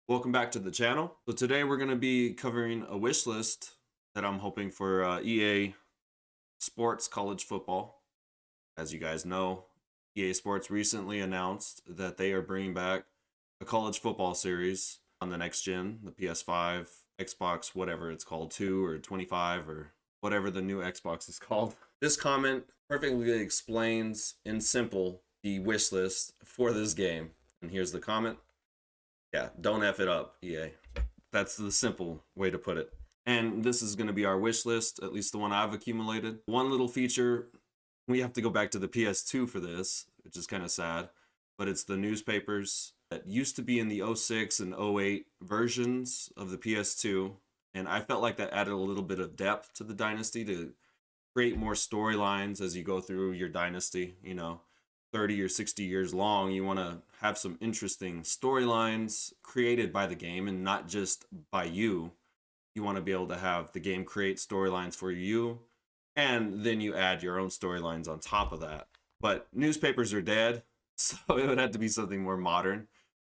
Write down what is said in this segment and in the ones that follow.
Welcome back to the channel. So today we're going to be covering a wish list that I'm hoping for EA Sports College Football. As you guys know, EA Sports recently announced that they are bringing back a college football series on the next gen, the PS5, Xbox, whatever it's called, 2 or 25 or whatever the new Xbox is called. This comment perfectly explains in simple the wish list for this game. And here's the comment. Yeah, don't F it up, EA. That's the simple way to put it. And this is going to be our wish list, at least the one I've accumulated. One little feature, we have to go back to the PS2 for this, which is kind of sad, but it's the newspapers that used to be in the 06 and 08 versions of the PS2. And I felt like that added a little bit of depth to the dynasty to create more storylines as you go through your dynasty, 30 or 60 years long. You want to have some interesting storylines created by the game and not just by you. You want to be able to have the game create storylines for you, and then you add your own storylines on top of that. But newspapers are dead, so it would have to be something more modern.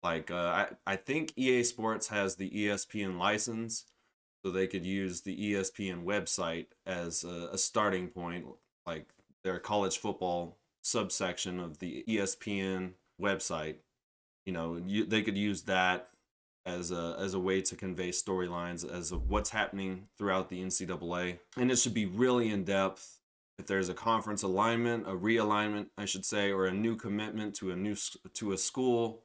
Like I think EA Sports has the ESPN license, so they could use the ESPN website as a starting point, like their college football subsection of the ESPN website. They could use that as a way to convey storylines as of what's happening throughout the NCAA, and it should be really in depth. If there's a conference alignment, a realignment, I should say, or a new commitment to a school,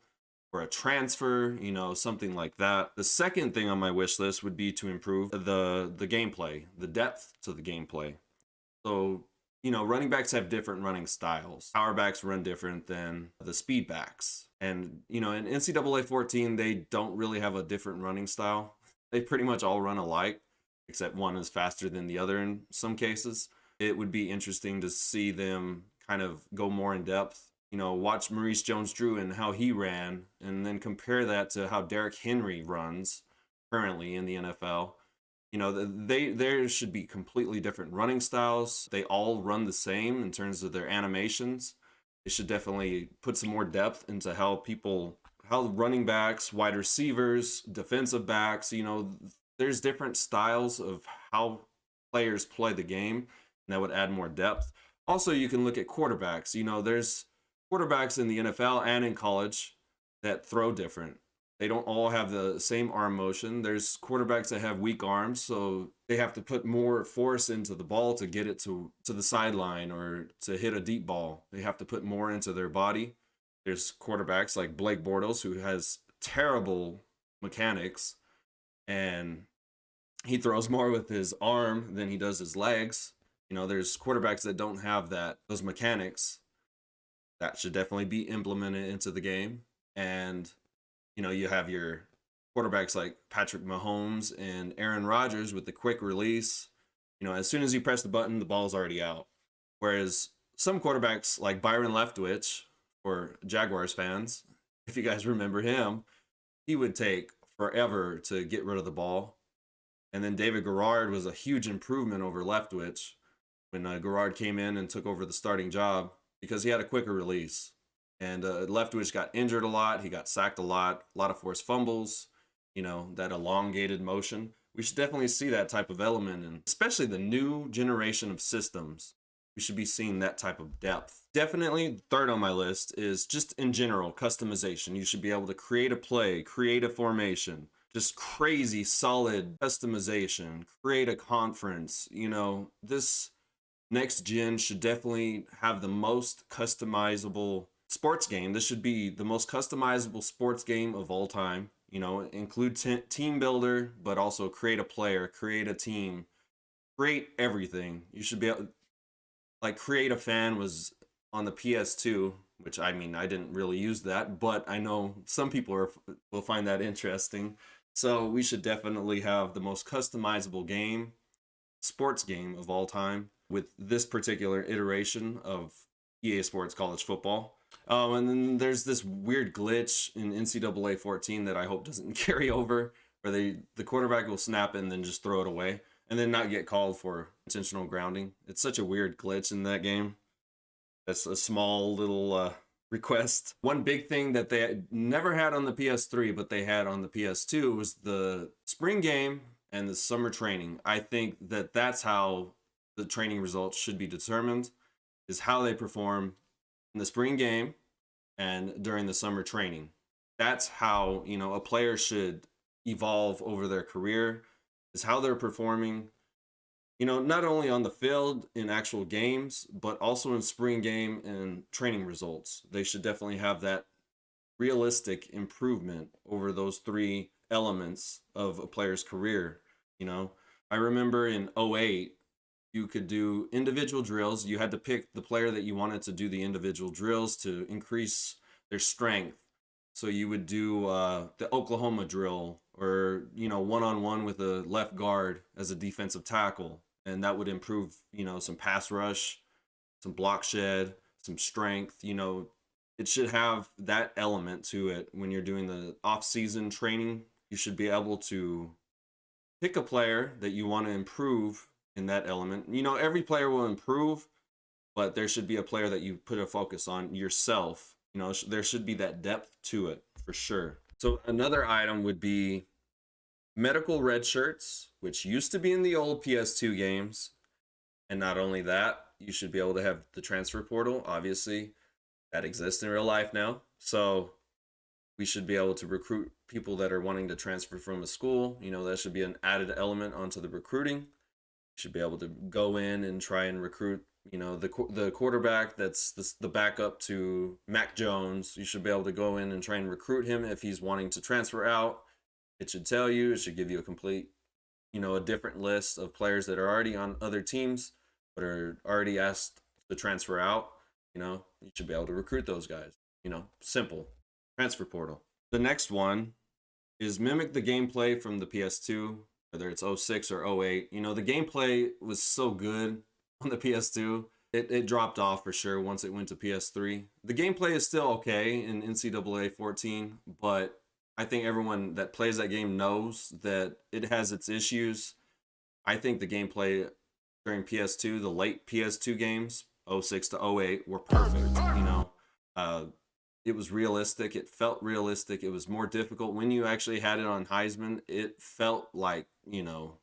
or a transfer, something like that. The second thing on my wish list would be to improve the gameplay, the depth to the gameplay. So running backs have different running styles. Power backs run different than the speed backs. And, in NCAA 14, they don't really have a different running style. They pretty much all run alike, except one is faster than the other in some cases. It would be interesting to see them kind of go more in depth. Watch Maurice Jones-Drew and how he ran, and then compare that to how Derrick Henry runs currently in the NFL. There should be completely different running styles. They all run the same in terms of their animations. They should definitely put some more depth into how running backs, wide receivers, defensive backs, there's different styles of how players play the game, and that would add more depth. Also, you can look at quarterbacks. There's quarterbacks in the NFL and in college that throw different. They don't all have the same arm motion. There's quarterbacks that have weak arms, so they have to put more force into the ball to get it to the sideline or to hit a deep ball. They have to put more into their body. There's quarterbacks like Blake Bortles, who has terrible mechanics, and he throws more with his arm than he does his legs. There's quarterbacks that don't have those mechanics. That should definitely be implemented into the game. And you have your quarterbacks like Patrick Mahomes and Aaron Rodgers with the quick release. As soon as you press the button, the ball's already out. Whereas some quarterbacks like Byron Leftwich, for Jaguars fans, if you guys remember him, he would take forever to get rid of the ball. And then David Garrard was a huge improvement over Leftwich when Garrard came in and took over the starting job because he had a quicker release. And Leftwich got injured a lot. He got sacked a lot of forced fumbles, that elongated motion. We should definitely see that type of element, and especially the new generation of systems. We should be seeing that type of depth. Definitely third on my list is just in general, customization. You should be able to create a play, create a formation, just crazy solid customization, create a conference. This next gen should definitely have the most customizable sports game. This should be the most customizable sports game of all time. Include team builder, but also create a player, create a team, create everything. You should be able, like, create a fan was on the PS2, which I didn't really use that, but I know some people will find that interesting. So we should definitely have the most customizable sports game of all time with this particular iteration of EA Sports College Football. And then there's this weird glitch in NCAA 14 that I hope doesn't carry over, where the quarterback will snap it and then just throw it away and then not get called for intentional grounding. It's such a weird glitch in that game. That's a small little request. One big thing that they never had on the PS3, but they had on the PS2 was the spring game and the summer training. I think that that's how the training results should be determined, is how they perform in the spring game and during the summer training. That's how, you know, a player should evolve over their career, is how they're performing, you know, not only on the field in actual games, but also in spring game and training results. They should definitely have that realistic improvement over those three elements of a player's career. You know, I remember in '08, you could do individual drills. You had to pick the player that you wanted to do the individual drills to increase their strength. So you would do the Oklahoma drill, or, you know, one-on-one with a left guard as a defensive tackle. And that would improve, you know, some pass rush, some block shed, some strength. You know, it should have that element to it. When you're doing the off-season training, you should be able to pick a player that you want to improve in that element. You know, every player will improve, but there should be a player that you put a focus on yourself. You know, there should be that depth to it for sure. So another item would be medical red shirts, which used to be in the old PS2 games. And not only that, you should be able to have the transfer portal. Obviously, that exists in real life now. So we should be able to recruit people that are wanting to transfer from a school. You know, that should be an added element onto the recruiting. You should be able to go in and try and recruit, you know, the quarterback that's the backup to Mac Jones. You should be able to go in and try and recruit him if he's wanting to transfer out. It should tell you, it should give you a complete, you know, a different list of players that are already on other teams but are already asked to transfer out. You know, you should be able to recruit those guys. You know, simple. Transfer portal. The next one is mimic the gameplay from the PS2, whether it's 06 or 08. You know, the gameplay was so good on the PS2. It dropped off for sure once it went to PS3. The gameplay is still okay in NCAA 14, but I think everyone that plays that game knows that it has its issues. I think the gameplay during PS2, the late PS2 games, 06 to 08, were perfect. You know, it was realistic. It felt realistic. It was more difficult. When you actually had it on Heisman, it felt like, you know,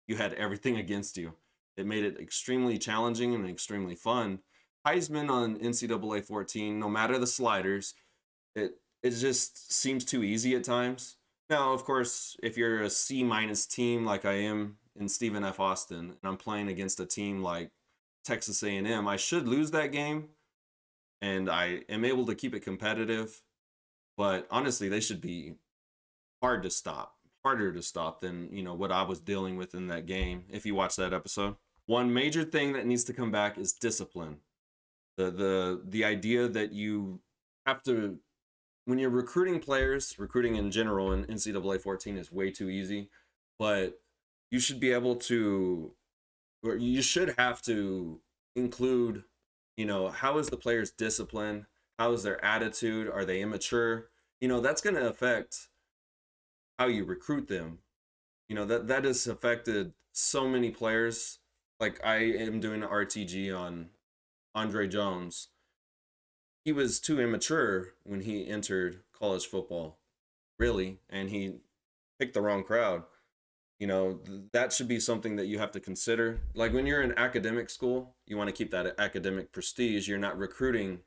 you had everything against you. It made it extremely challenging and extremely fun. Heisman on NCAA 14, no matter the sliders, it just seems too easy at times. Now, of course, if you're a C- team like I am in Stephen F. Austin, and I'm playing against a team like Texas A&M, I should lose that game, and I am able to keep it competitive. But honestly, they should be harder to stop than, you know, what I was dealing with in that game. If you watch that episode, one major thing that needs to come back is discipline. The idea that you have to, when you're recruiting players, recruiting in general in NCAA 14 is way too easy, but you should be able to, or you should have to include, you know, how is the player's discipline? How is their attitude? Are they immature? You know, that's going to affect how you recruit them. You know, that has affected so many players. Like, I am doing an RTG on Andre Jones. He was too immature when he entered college football, really, and he picked the wrong crowd. You know, that should be something that you have to consider. Like, when you're in academic school, you want to keep that academic prestige. You're not recruiting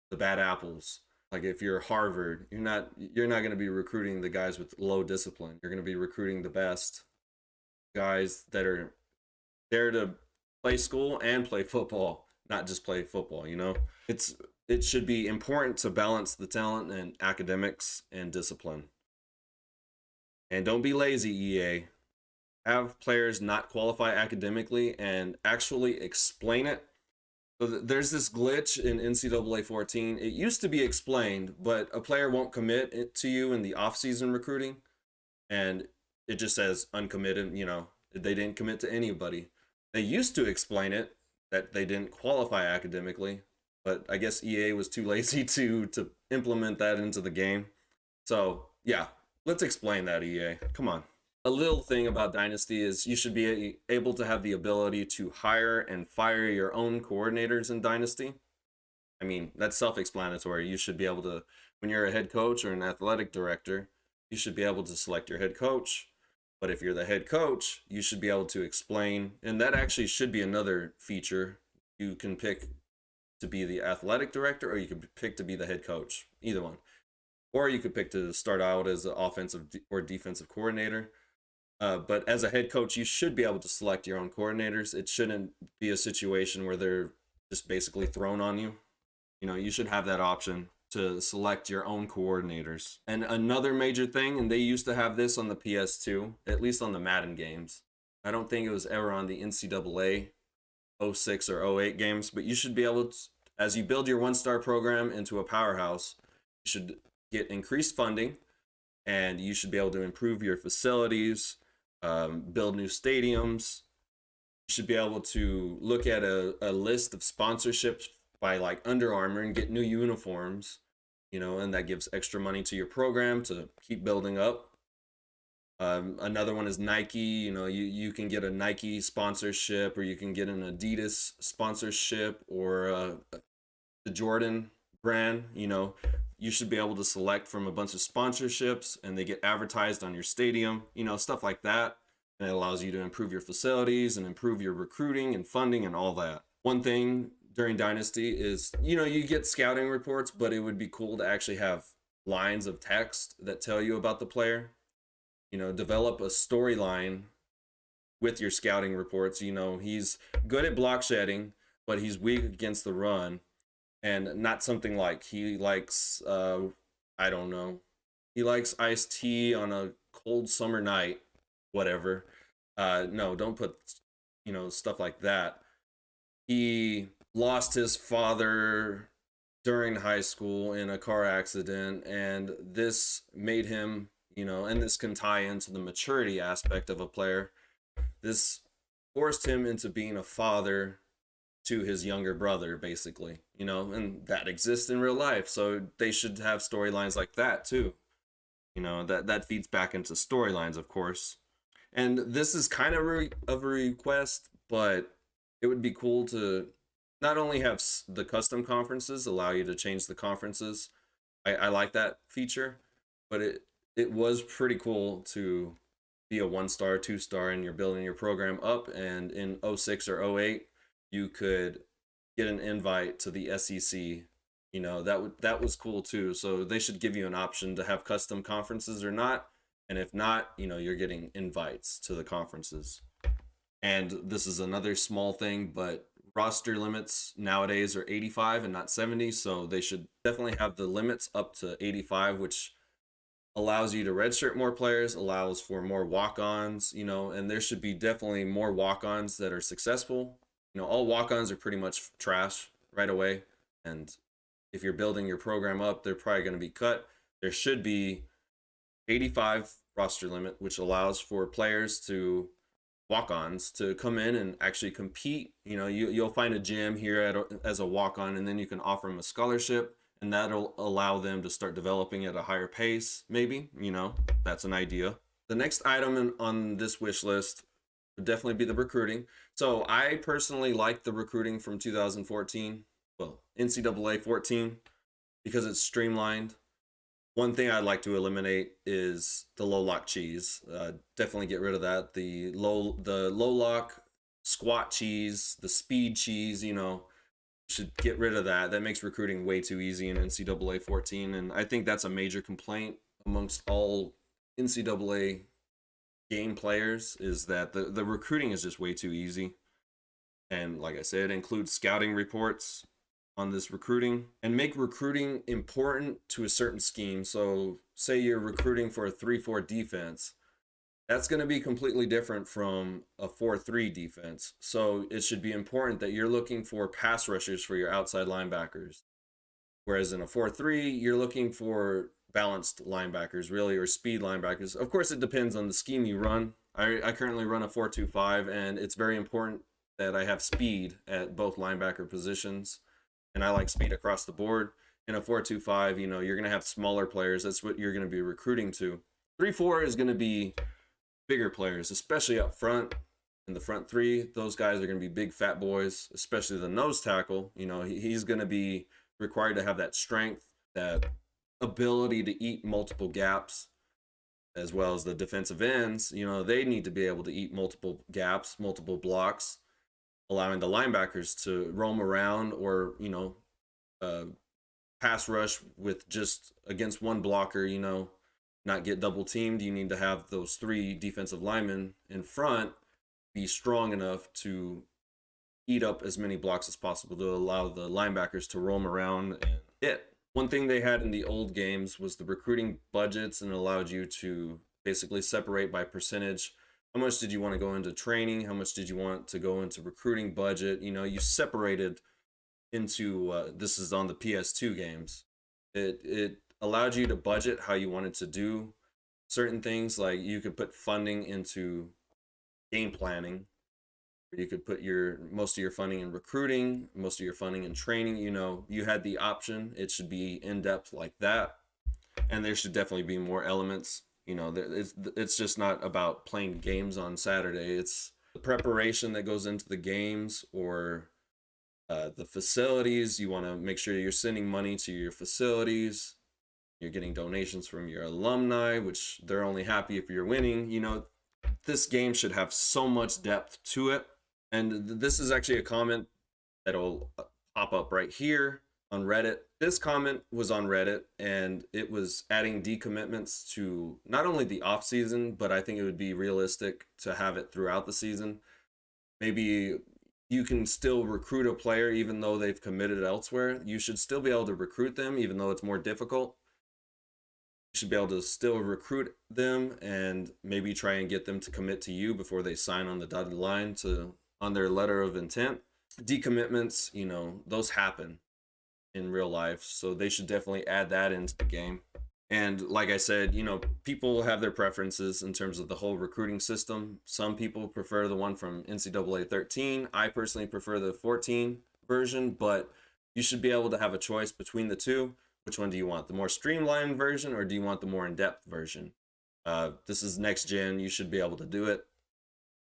the bad apples. Like, if you're Harvard, you're not going to be recruiting the guys with low discipline. You're going to be recruiting the best guys that are there to play school and play football, not just play football. You know, it should be important to balance the talent and academics and discipline. And don't be lazy, EA. Have players not qualify academically and actually explain it. So there's this glitch in NCAA 14. It used to be explained, but a player won't commit it to you in the off-season recruiting, and it just says uncommitted. You know, they didn't commit to anybody. They used to explain it that they didn't qualify academically, but I guess EA was too lazy to implement that into the game. So yeah, let's explain that, EA. Come on. A little thing about Dynasty is you should be able to have the ability to hire and fire your own coordinators in Dynasty. I mean, that's self-explanatory. You should be able to, when you're a head coach or an athletic director, you should be able to select your head coach. But if you're the head coach, you should be able to explain, and that actually should be another feature. You can pick to be the athletic director, or you can pick to be the head coach, either one. Or you could pick to start out as an offensive or defensive coordinator. But as a head coach, you should be able to select your own coordinators. It shouldn't be a situation where they're just basically thrown on you. You know, you should have that option to select your own coordinators. And another major thing, and they used to have this on the PS2, at least on the Madden games. I don't think it was ever on the NCAA 06 or 08 games, but you should be able to, as you build your one-star program into a powerhouse, you should get increased funding, and you should be able to improve your facilities, build new stadiums. You should be able to look at a list of sponsorships by like Under Armour and get new uniforms, you know, and that gives extra money to your program to keep building up. Another one is Nike. You know, you can get a Nike sponsorship, or you can get an Adidas sponsorship, or the Jordan brand. You know, you should be able to select from a bunch of sponsorships, and they get advertised on your stadium, you know, stuff like that. And it allows you to improve your facilities and improve your recruiting and funding and all that. One thing during Dynasty is, you know, you get scouting reports, but it would be cool to actually have lines of text that tell you about the player. You know, develop a storyline with your scouting reports. You know, he's good at block shedding, but he's weak against the run. And not something like he likes, I don't know, he likes iced tea on a cold summer night, whatever. No, don't put, you know, stuff like that. He lost his father during high school in a car accident, and this made him, you know, and this can tie into the maturity aspect of a player. This forced him into being a father to his younger brother, basically, you know, and that exists in real life. So they should have storylines like that too. You know, that feeds back into storylines, of course. And this is kind of of a request, but it would be cool to not only have the custom conferences allow you to change the conferences. I like that feature, but it was pretty cool to be a 1-star, 2-star, and you're building your program up. And in 06 or 08, you could get an invite to the SEC. You know, that was cool too. So they should give you an option to have custom conferences or not. And if not, you know, you're getting invites to the conferences. And this is another small thing, but roster limits nowadays are 85 and not 70. So they should definitely have the limits up to 85, which allows you to redshirt more players, allows for more walk-ons, you know, and there should be definitely more walk-ons that are successful. You know, all walk-ons are pretty much trash right away. And if you're building your program up, they're probably going to be cut. There should be 85 roster limit, which allows for players to walk-ons to come in and actually compete. You know, you'll find a gym here as a walk-on, and then you can offer them a scholarship, and that'll allow them to start developing at a higher pace, maybe. You know, that's an idea. The next item on this wish list would definitely be the recruiting. So I personally like the recruiting from 2014, well, NCAA 14, because it's streamlined. One thing I'd like to eliminate is the low lock cheese. Definitely get rid of that. The low lock squat cheese, the speed cheese, you know, should get rid of that. That makes recruiting way too easy in NCAA 14, and I think that's a major complaint amongst all NCAA game players, is that the recruiting is just way too easy. And like I said, it includes scouting reports on this recruiting, and make recruiting important to a certain scheme. So say you're recruiting for a 3-4 defense, that's going to be completely different from a 4-3 defense. So it should be important that you're looking for pass rushers for your outside linebackers. Whereas in a 4-3, you're looking for balanced linebackers, really, or speed linebackers. Of course, it depends on the scheme you run. I currently run a 4-2-5, and it's very important that I have speed at both linebacker positions. And I like speed across the board. In a 4-2-5, you know, you're going to have smaller players. That's what you're going to be recruiting to. 3-4 is going to be bigger players, especially up front. In the front three, those guys are going to be big fat boys, especially the nose tackle. You know, he's going to be required to have that strength, that ability to eat multiple gaps, as well as the defensive ends. They need to be able to eat multiple gaps, multiple blocks, allowing the linebackers to roam around or, uh, pass rush with just against one blocker, not get double teamed. You need to have those 3 defensive linemen in front be strong enough to eat up as many blocks as possible to allow the linebackers to roam around and hit. One thing they had in the old games was the recruiting budgets, and allowed you to basically separate by percentage. How much did you want to go into training? How much did you want to go into recruiting budget? You separated into, this is on the PS2 games. It allowed you to budget how you wanted to do certain things. Like you could put funding into game planning, or you could put most of your funding in recruiting, most of your funding in training. You had the option. It should be in depth like that, and there should definitely be more elements. It's just not about playing games on Saturday. It's the preparation that goes into the games, or the facilities. You want to make sure you're sending money to your facilities. You're getting donations from your alumni, which they're only happy if you're winning. This game should have so much depth to it. And this is actually a comment that'll pop up right here on Reddit. This comment was on Reddit, and it was adding decommitments to not only the off season, but I think it would be realistic to have it throughout the season. Maybe you can still recruit a player even though they've committed elsewhere. You should still be able to recruit them even though it's more difficult. You should be able to still recruit them and maybe try and get them to commit to you before they sign on the dotted line on their letter of intent. Decommitments, those happen in real life, so they should definitely add that into the game. And like I said, people have their preferences in terms of the whole recruiting system. Some people prefer the one from NCAA 13. I personally prefer the 14 version, but you should be able to have a choice between the two. Which one do you want? The more streamlined version, or do you want the more in-depth version? This is next gen. You should be able to do it.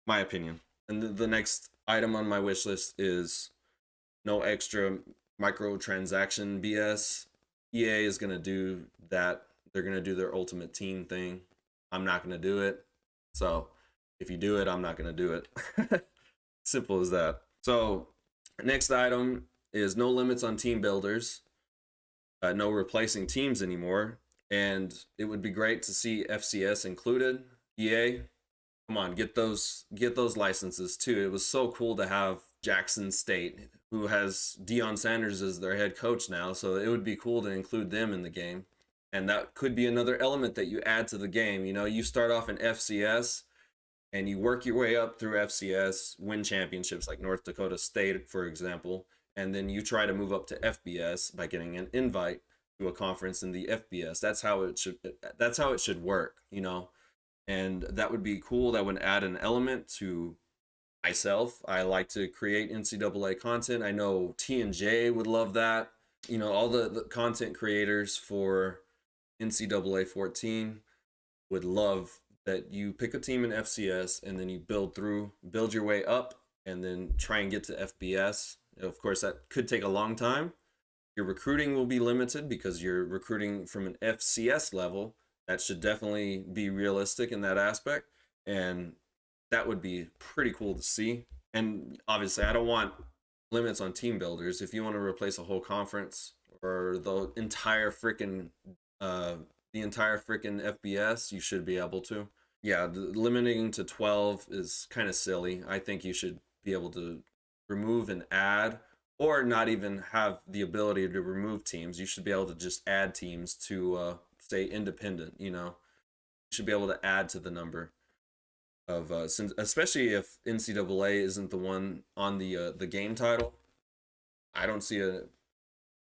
My opinion. And the next item on my wish list is no extra microtransaction BS. EA is going to do that. They're going to do their ultimate team thing. I'm not going to do it. So if you do it, I'm not going to do it. Simple as that. So next item is no limits on team builders. No replacing teams anymore. And it would be great to see FCS included. EA, come on, get those licenses too. It was so cool to have Jackson State, who has Deion Sanders as their head coach now. So it would be cool to include them in the game. And that could be another element that you add to the game. You start off in FCS and you work your way up through FCS, win championships like North Dakota State, for example. And then you try to move up to FBS by getting an invite to a conference in the FBS. That's how it should work, And that would be cool. That would add an element to myself. I like to create NCAA content. I know T&J would love that. All the content creators for NCAA 14 would love that you pick a team in FCS and then you build your way up and then try and get to FBS. Of course, that could take a long time. Your recruiting will be limited because you're recruiting from an FCS level. That should definitely be realistic in that aspect. And that would be pretty cool to see. And obviously, I don't want limits on team builders. If you want to replace a whole conference or the entire freaking FBS, you should be able to. Yeah, limiting to 12 is kind of silly. I think you should be able to remove and add, or not even have the ability to remove teams. You should be able to just add teams to say independent. You should be able to add to the number of especially if NCAA isn't the one on the game title. I don't see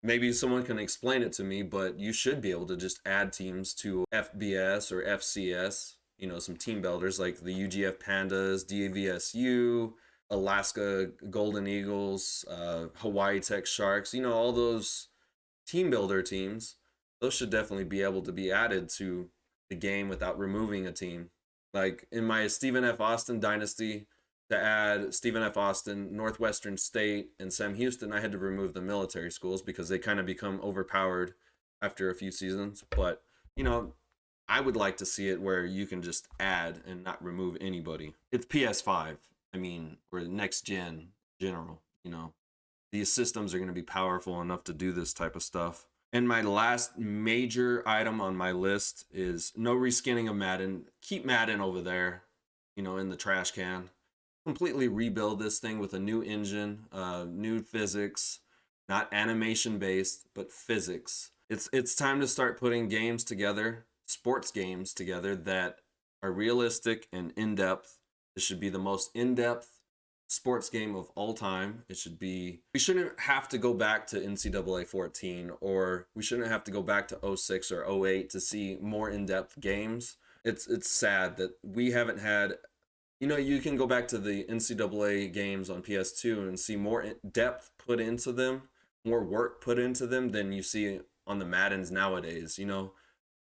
maybe someone can explain it to me, but you should be able to just add teams to FBS or FCS. Some team builders like the UGF Pandas, DVSU, Alaska Golden Eagles, Hawaii Tech Sharks, all those team builder teams. Those should definitely be able to be added to the game without removing a team. Like in my Stephen F. Austin dynasty, to add Stephen F. Austin, Northwestern State, and Sam Houston, I had to remove the military schools because they kind of become overpowered after a few seasons. But, you know, I would like to see it where you can just add and not remove anybody. It's PS5. I mean, or next gen general, you know. These systems are going to be powerful enough to do this type of stuff. And my last major item on my list is no reskinning of Madden. Keep Madden over there, you know, in the trash can. Completely rebuild this thing with a new engine, new physics, not animation based, but physics. It's time to start putting games together, sports games together that are realistic and in-depth. This should be the most in-depth sports game of all time. It should be, we shouldn't have to go back to NCAA 14, or we shouldn't have to go back to 06 or 08 to see more in-depth games. It's sad that we haven't had, you know, you can go back to the NCAA games on PS2 and see more depth put into them, more work put into them than you see on the Maddens nowadays. You know,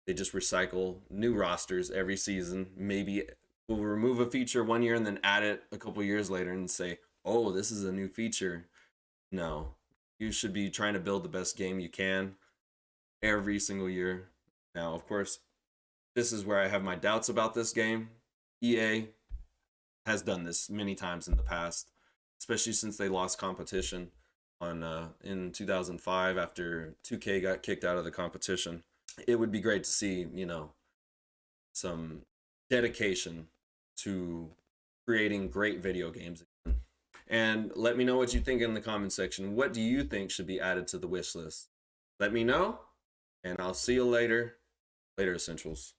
they just recycle new rosters every season. Maybe we'll remove a feature one year and then add it a couple years later and say, oh, this is a new feature. No, you should be trying to build the best game you can every single year. Now, of course, this is where I have my doubts about this game. EA has done this many times in the past, especially since they lost competition on in 2005 after 2K got kicked out of the competition. It would be great to see, you know, some dedication to creating great video games. And let me know what you think in the comment section. What do you think should be added to the wish list? Let me know, and I'll see you later. Later, Essentials.